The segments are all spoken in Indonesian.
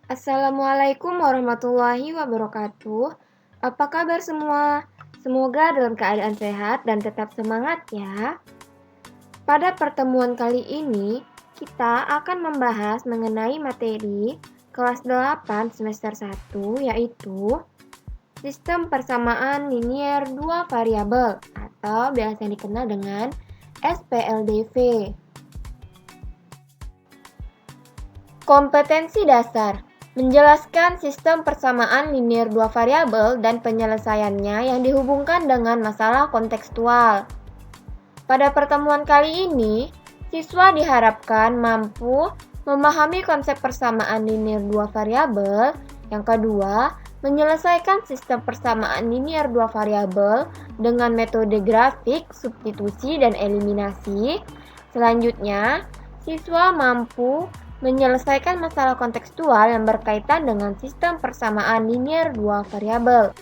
Assalamualaikum warahmatullahi wabarakatuh. Apa kabar semua? Semoga dalam keadaan sehat dan tetap semangat ya. Pada pertemuan kali ini, kita akan membahas mengenai materi kelas 8 semester 1 yaitu Sistem Persamaan Linier Dua Variabel atau biasa dikenal dengan SPLDV. Kompetensi dasar menjelaskan sistem persamaan linier dua variabel dan penyelesaiannya yang dihubungkan dengan masalah kontekstual. Pada pertemuan kali ini, siswa diharapkan mampu memahami konsep persamaan linier dua variabel. Yang kedua, menyelesaikan sistem persamaan linier dua variabel dengan metode grafik, substitusi, dan eliminasi. Selanjutnya, siswa mampu menyelesaikan masalah kontekstual yang berkaitan dengan sistem persamaan linier dua variabel.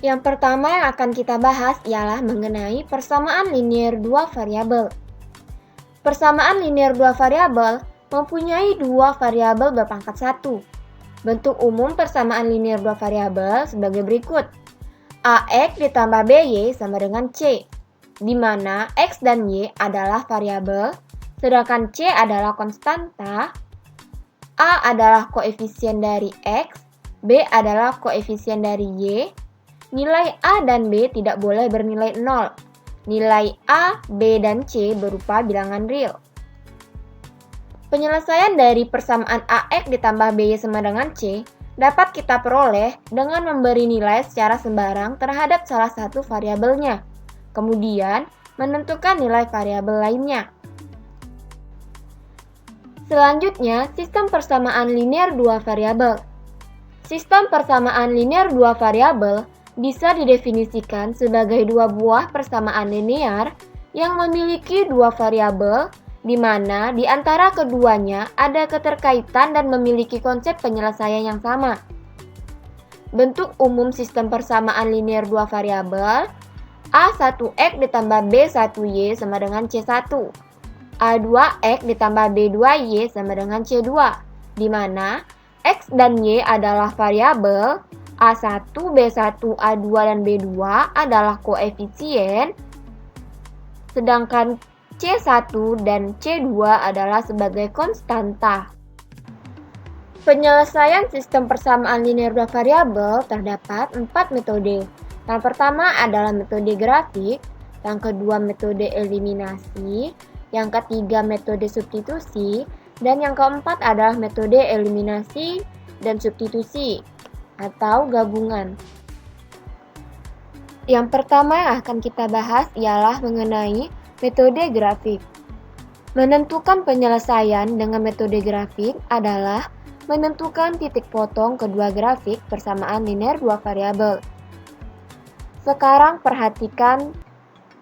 Yang pertama yang akan kita bahas ialah mengenai persamaan linier dua variabel. Persamaan linier dua variabel mempunyai dua variabel berpangkat 1. Bentuk umum persamaan linier dua variabel sebagai berikut. AX ditambah BY sama dengan C, di mana X dan Y adalah variabel, sedangkan C adalah konstanta, A adalah koefisien dari X, B adalah koefisien dari Y. Nilai A dan B tidak boleh bernilai 0. Nilai A, B, dan C berupa bilangan real. Penyelesaian dari persamaan AX ditambah BY sama dengan C dapat kita peroleh dengan memberi nilai secara sembarang terhadap salah satu variabelnya, kemudian menentukan nilai variabel lainnya. Selanjutnya, sistem persamaan linier dua variabel. Sistem persamaan linier dua variabel bisa didefinisikan sebagai dua buah persamaan linear yang memiliki dua variabel, di mana di antara keduanya ada keterkaitan dan memiliki konsep penyelesaian yang sama. Bentuk umum sistem persamaan linear dua variabel A1X ditambah B1Y sama dengan C1. A2X ditambah B2Y sama dengan C2, di mana X dan Y adalah variabel, A1, B1, A2, dan B2 adalah koefisien, sedangkan C1 dan C2 adalah sebagai konstanta. Penyelesaian sistem persamaan linier dua variabel terdapat 4 metode. Yang pertama adalah metode grafik, yang kedua metode eliminasi, yang ketiga metode substitusi, dan yang keempat adalah metode eliminasi dan substitusi atau gabungan. Yang pertama yang akan kita bahas ialah mengenai metode grafik. Menentukan penyelesaian dengan metode grafik adalah menentukan titik potong kedua grafik persamaan linier dua variabel. Sekarang perhatikan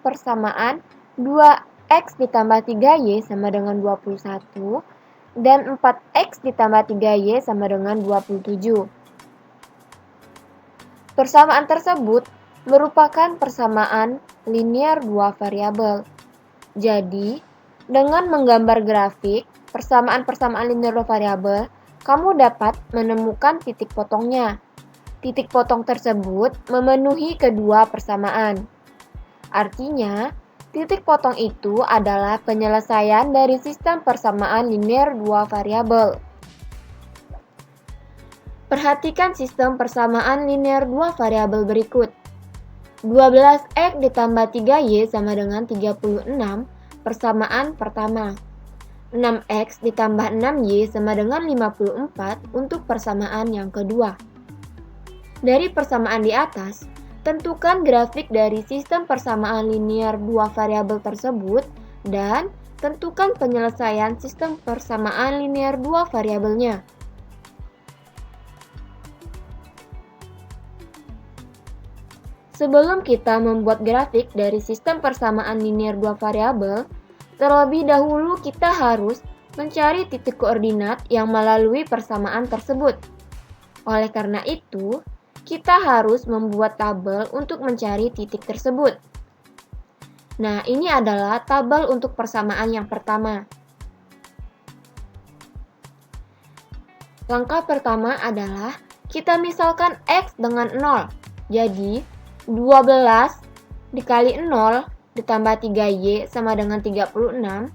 persamaan 2X ditambah 3Y sama dengan 21 dan 4X ditambah 3Y sama dengan 27. Persamaan tersebut merupakan persamaan linier dua variabel. Jadi, dengan menggambar grafik persamaan-persamaan linier dua variabel, kamu dapat menemukan titik potongnya. Titik potong tersebut memenuhi kedua persamaan. Artinya, titik potong itu adalah penyelesaian dari sistem persamaan linier dua variabel. Perhatikan sistem persamaan linier dua variabel berikut. 12X ditambah 3Y sama dengan 36, persamaan pertama. 6X ditambah 6Y sama dengan 54 untuk persamaan yang kedua. Dari persamaan di atas, tentukan grafik dari sistem persamaan linier dua variabel tersebut dan tentukan penyelesaian sistem persamaan linier dua variabelnya. Sebelum kita membuat grafik dari sistem persamaan linier dua variabel, terlebih dahulu kita harus mencari titik koordinat yang melalui persamaan tersebut. Oleh karena itu, kita harus membuat tabel untuk mencari titik tersebut. Nah, ini adalah tabel untuk persamaan yang pertama. Langkah pertama adalah kita misalkan X dengan 0. Jadi, 12 dikali 0 ditambah 3Y sama dengan 36.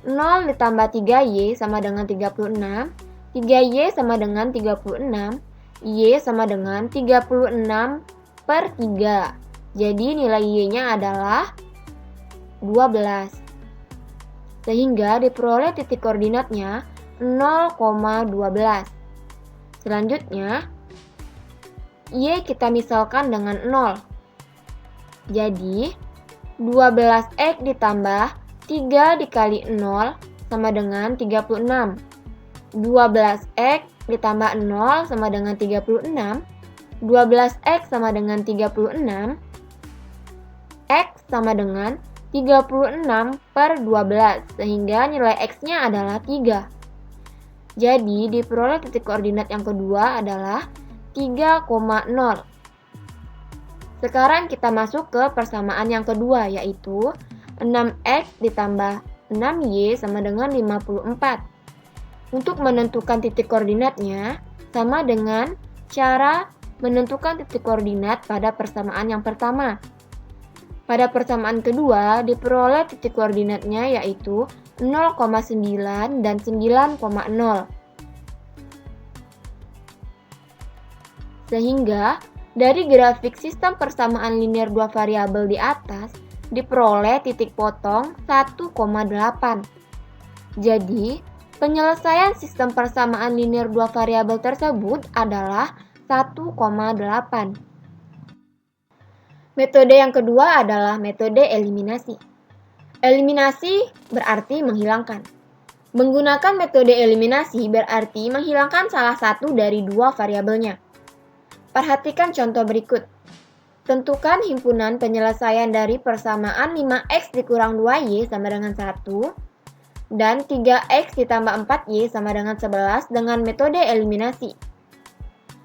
0 ditambah 3Y sama dengan 36. 3Y sama dengan 36. Y sama dengan 36 per 3. Jadi nilai Y-nya adalah 12. Sehingga diperoleh titik koordinatnya 0,12. Selanjutnya, Y kita misalkan dengan 0. Jadi, 12X ditambah 3 dikali 0 sama dengan 36. 12X ditambah 0 sama dengan 36. 12X sama dengan 36. X sama dengan 36 per 12, sehingga nilai X-nya adalah 3. Jadi, diperoleh titik koordinat yang kedua adalah 3,0. Sekarang kita masuk ke persamaan yang kedua, yaitu 6X ditambah 6Y sama dengan 54. Untuk menentukan titik koordinatnya, sama dengan cara menentukan titik koordinat pada persamaan yang pertama. Pada persamaan kedua, diperoleh titik koordinatnya yaitu 0,9 dan 9,0. Sehingga, dari grafik sistem persamaan linear dua variabel di atas, diperoleh titik potong 1,8. Jadi, penyelesaian sistem persamaan linear dua variabel tersebut adalah 1,8. Metode yang kedua adalah metode eliminasi. Eliminasi berarti menghilangkan. Menggunakan metode eliminasi berarti menghilangkan salah satu dari dua variabelnya. Perhatikan contoh berikut. Tentukan himpunan penyelesaian dari persamaan 5X dikurang 2Y sama dengan 1 dan 3X ditambah 4Y sama dengan 11 dengan metode eliminasi.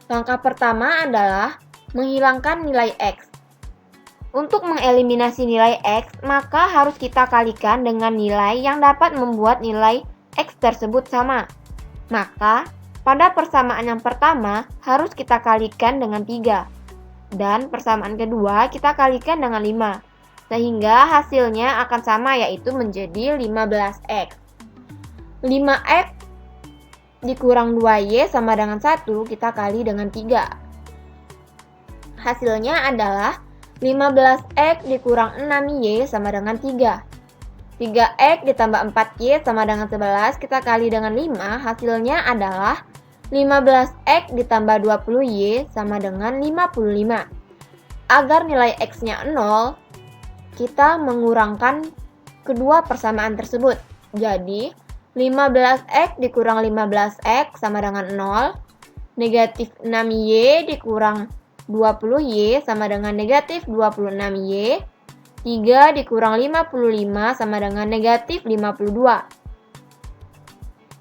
Langkah pertama adalah menghilangkan nilai X. Untuk mengeliminasi nilai X, maka harus kita kalikan dengan nilai yang dapat membuat nilai X tersebut sama. Maka, pada persamaan yang pertama, harus kita kalikan dengan 3. Dan persamaan kedua, kita kalikan dengan 5. Sehingga hasilnya akan sama, yaitu menjadi 15X. 5X dikurang 2Y sama dengan 1, kita kali dengan 3. Hasilnya adalah 15X dikurang 6Y sama dengan 3. 3X ditambah 4Y sama dengan 11, kita kali dengan 5, hasilnya adalah 15X ditambah 20Y sama dengan 55. Agar nilai X-nya 0, kita mengurangkan kedua persamaan tersebut. Jadi, 15X dikurang 15X sama dengan 0. Negatif 6Y dikurang 20Y sama dengan negatif 26Y. 3 dikurang 55 sama dengan negatif 52.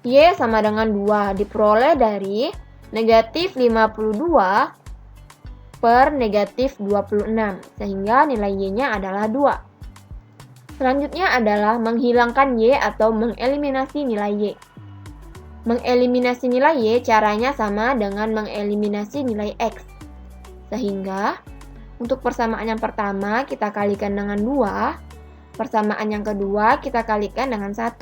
Y sama dengan 2 diperoleh dari negatif 52 per negatif 26, sehingga nilai Y-nya adalah 2. Selanjutnya adalah menghilangkan Y atau mengeliminasi nilai Y. Mengeliminasi nilai Y caranya sama dengan mengeliminasi nilai X. Sehingga, untuk persamaan yang pertama kita kalikan dengan 2, persamaan yang kedua kita kalikan dengan 1.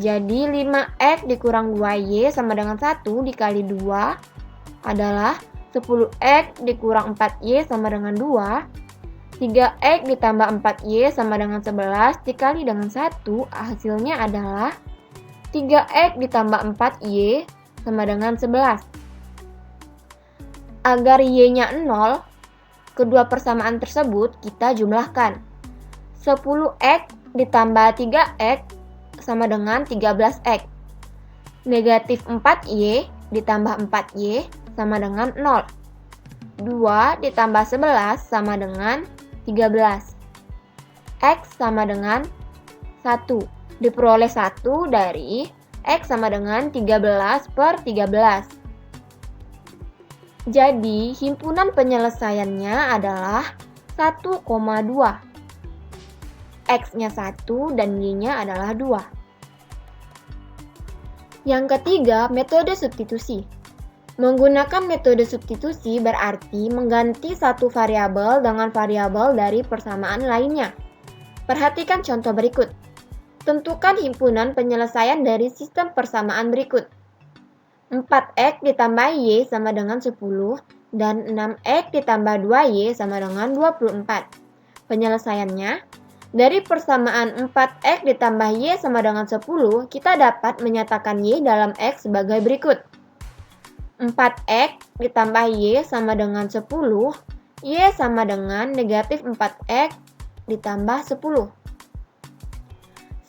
Jadi 5X dikurang 2Y sama dengan 1 dikali 2 adalah 10X dikurang 4Y sama dengan 2. 3X ditambah 4Y sama dengan 11 dikali dengan 1, hasilnya adalah 3X ditambah 4Y sama dengan 11. Agar Y-nya 0, kedua persamaan tersebut kita jumlahkan. 10X ditambah 3X sama dengan 13X. Negatif 4Y ditambah 4Y sama dengan 0. 2 ditambah 11 sama dengan 13. X sama dengan 1. Diperoleh 1 dari X sama dengan 13 per 13. Jadi, himpunan penyelesaiannya adalah 1,2. X-nya 1 dan Y-nya adalah 2. Yang ketiga, metode substitusi. Menggunakan metode substitusi berarti mengganti satu variabel dengan variabel dari persamaan lainnya. Perhatikan contoh berikut. Tentukan himpunan penyelesaian dari sistem persamaan berikut. 4x ditambah y sama dengan 10 dan 6x ditambah 2y sama dengan 24. Penyelesaiannya, dari persamaan 4x ditambah y sama dengan 10, kita dapat menyatakan y dalam x sebagai berikut. 4x ditambah y sama dengan 10, y sama dengan negatif 4x ditambah 10.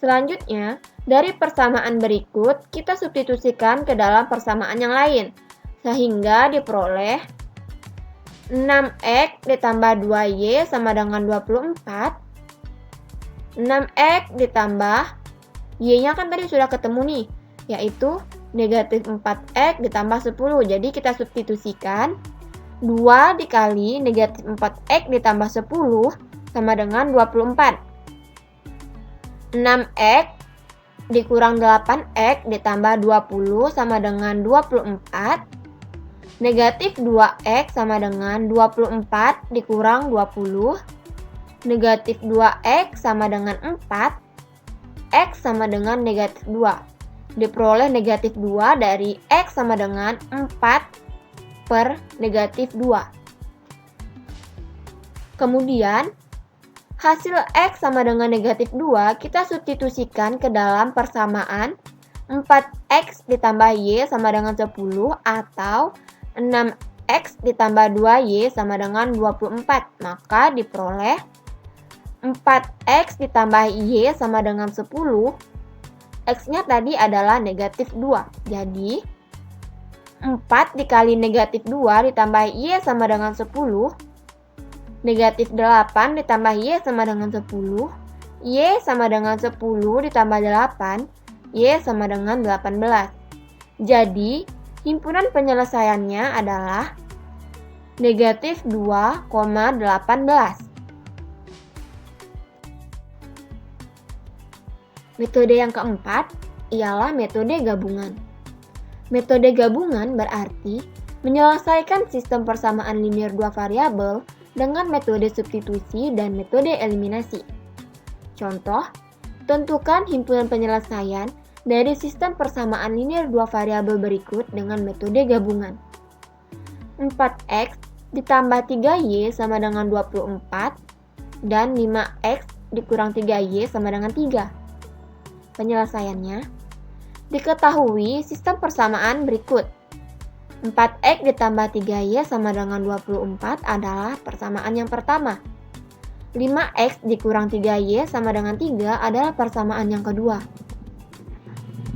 Selanjutnya, dari persamaan berikut, kita substitusikan ke dalam persamaan yang lain, sehingga diperoleh 6x ditambah 2y sama dengan 24. 6x ditambah y-nya kan tadi sudah ketemu nih, yaitu negatif 4x ditambah 10. Jadi kita substitusikan 2 dikali negatif 4x ditambah 10 sama dengan 24. 6x dikurang 8x ditambah 20 sama dengan 24. Negatif 2x sama dengan 24 dikurang 20. Negatif 2x sama dengan 4. X sama dengan negatif 2. Diperoleh negatif 2 dari x sama dengan 4 per negatif 2. Kemudian, hasil x sama dengan negatif 2 kita substitusikan ke dalam persamaan 4x ditambah y sama dengan 10 atau 6x ditambah 2y sama dengan 24. Maka diperoleh 4x ditambah y sama dengan 10. X-nya tadi adalah negatif 2. Jadi 4 dikali negatif 2 ditambah y sama dengan 10. Negatif 8 ditambah y sama dengan 10. Y sama dengan 10 ditambah 8. Y sama dengan 18. Jadi, himpunan penyelesaiannya adalah negatif 2,18. Metode yang keempat ialah metode gabungan. Metode gabungan berarti menyelesaikan sistem persamaan linear dua variabel dengan metode substitusi dan metode eliminasi. Contoh, tentukan himpunan penyelesaian dari sistem persamaan linear dua variabel berikut dengan metode gabungan. 4x ditambah 3y sama dengan 24 dan 5x dikurang 3y sama dengan 3. Penyelesaiannya, diketahui sistem persamaan berikut. 4x ditambah 3y sama dengan 24 adalah persamaan yang pertama. 5x dikurang 3y sama dengan 3 adalah persamaan yang kedua.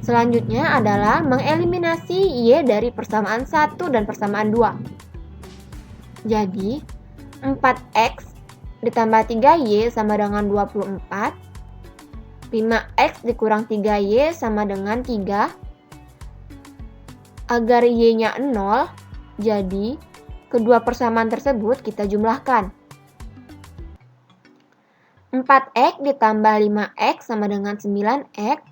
Selanjutnya adalah mengeliminasi y dari persamaan 1 dan persamaan 2. Jadi, 4x ditambah 3y sama dengan 24. 5x dikurang 3y sama dengan 3. Agar y-nya 0, jadi kedua persamaan tersebut kita jumlahkan. 4x ditambah 5x sama dengan 9x.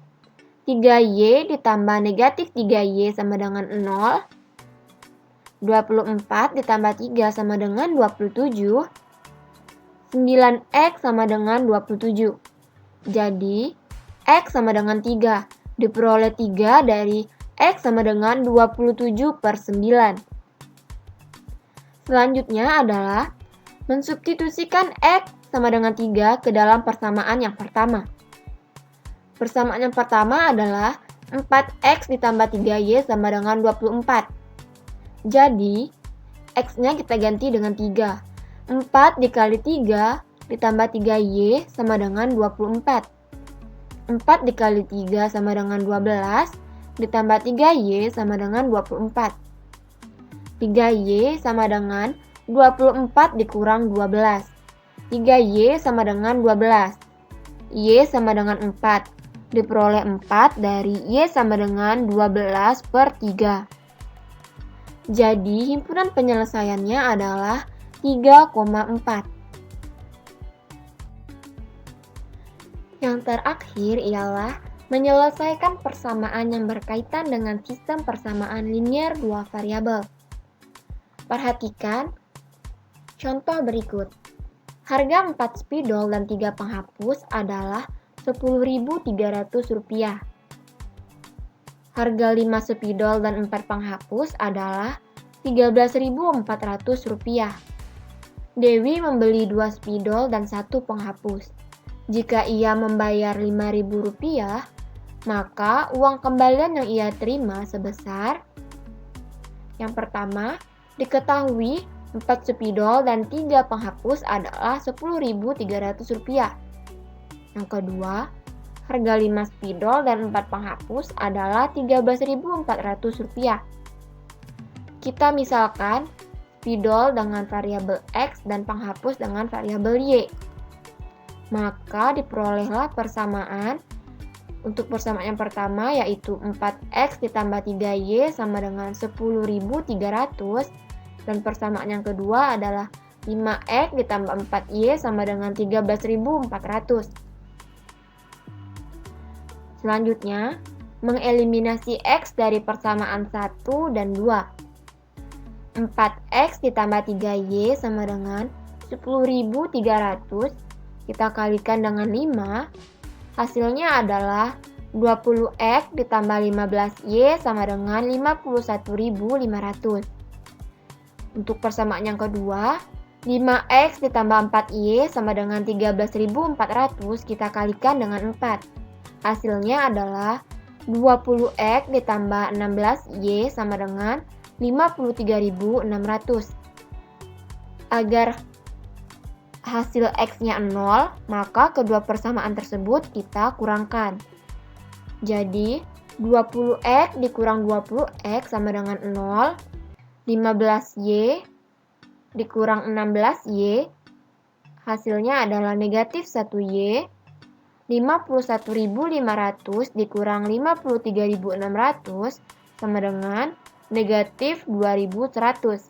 3y ditambah negatif 3y sama dengan 0. 24 ditambah 3 sama dengan 27. 9x sama dengan 27. Jadi, x sama dengan 3. Diperoleh 3 dari x sama dengan 27 per 9. Selanjutnya adalah mensubstitusikan x sama dengan 3 ke dalam persamaan yang pertama. Persamaan yang pertama adalah 4x ditambah 3y sama dengan 24. Jadi, x-nya kita ganti dengan 3. 4 dikali 3 ditambah 3y sama dengan 24. 4 dikali 3 sama dengan 12. Ditambah 3y sama dengan 24. 3y sama dengan 24 dikurang 12. 3y sama dengan 12. Y sama dengan 4. Diperoleh 4 dari y sama dengan 12 per 3. Jadi himpunan penyelesaiannya adalah 3,4. Yang terakhir ialah Menyelesaikan persamaan yang berkaitan dengan sistem persamaan linier dua variabel. Perhatikan contoh berikut. Harga 4 spidol dan 3 penghapus adalah Rp10.300. Harga 5 spidol dan 4 penghapus adalah Rp13.400. Dewi membeli 2 spidol dan 1 penghapus. Jika ia membayar Rp5.000, maka uang kembalian yang ia terima sebesar: yang pertama, diketahui 4 spidol dan 3 penghapus adalah Rp10.300. Yang kedua, harga 5 spidol dan 4 penghapus adalah Rp13.400. Kita misalkan spidol dengan variabel X dan penghapus dengan variabel Y. Maka diperolehlah persamaan. Untuk persamaan yang pertama yaitu 4X ditambah 3Y sama dengan 10.300. Dan persamaan yang kedua adalah 5X ditambah 4Y sama dengan 13.400. Selanjutnya, mengeliminasi X dari persamaan 1 dan 2. 4X ditambah 3Y sama dengan 10.300. Kita kalikan dengan 5. Hasilnya adalah 20X ditambah 15Y sama dengan 51.500. Untuk persamaan yang kedua, 5X ditambah 4Y sama dengan 13.400 kita kalikan dengan 4. Hasilnya adalah 20X ditambah 16Y sama dengan 53.600. Agar hasil X-nya 0, maka kedua persamaan tersebut kita kurangkan. Jadi, 20X dikurang 20X sama dengan 0. 15Y dikurang 16Y, hasilnya adalah negatif 1Y. 51.500 dikurang 53.600 sama dengan negatif 2.100.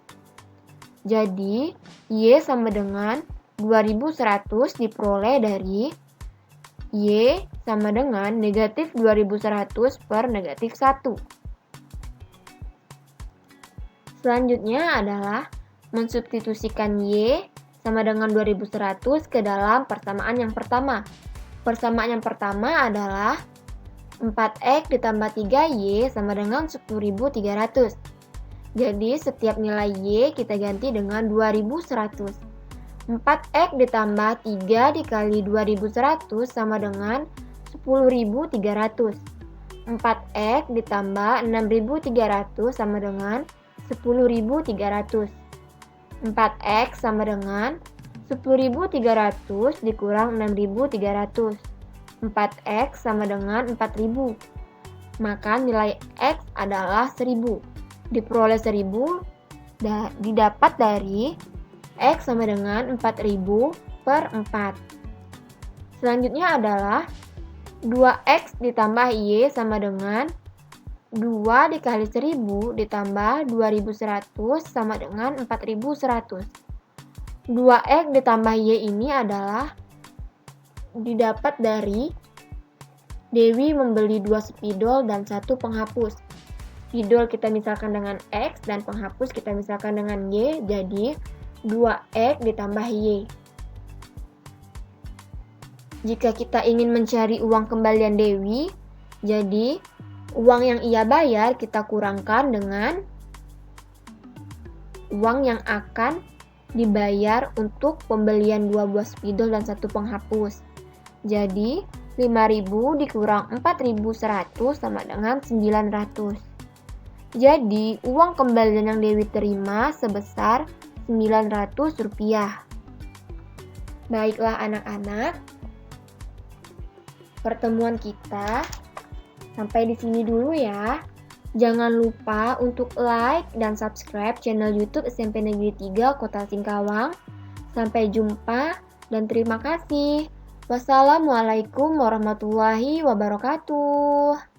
Jadi, Y sama dengan 2.100 diperoleh dari Y sama dengan negatif 2.100 per negatif 1. Selanjutnya adalah mensubstitusikan Y sama dengan 2100 ke dalam persamaan yang pertama. Persamaan yang pertama adalah 4X ditambah 3Y sama dengan 10.300. Jadi setiap nilai Y kita ganti dengan 2100. 4X ditambah 3 dikali 2100 sama dengan 10.300. 4X ditambah 6.300 sama dengan 10.300. 4X sama dengan 10.300 dikurang 6.300. 4X sama dengan 4.000. Maka nilai X adalah 1.000. Diperoleh 1.000 didapat dari X sama dengan 4.000 per 4. Selanjutnya adalah 2X ditambah Y sama dengan 2 dikali 1.000 ditambah 2.100 sama dengan 4.100. 2X ditambah Y ini adalah didapat dari Dewi membeli 2 spidol dan 1 penghapus. Spidol kita misalkan dengan X dan penghapus kita misalkan dengan Y, jadi 2X ditambah Y. Jika kita ingin mencari uang kembalian Dewi, jadi uang yang ia bayar kita kurangkan dengan uang yang akan dibayar untuk pembelian 2 buah spidol dan 1 penghapus. Jadi 5.000 dikurang 4.100 sama dengan 900. Jadi uang kembalian yang Dewi terima sebesar Rp900. Baiklah anak-anak, pertemuan kita sampai di sini dulu ya. Jangan lupa untuk like dan subscribe channel YouTube SMP Negeri 3 Kota Singkawang. Sampai jumpa dan terima kasih. Wassalamualaikum warahmatullahi wabarakatuh.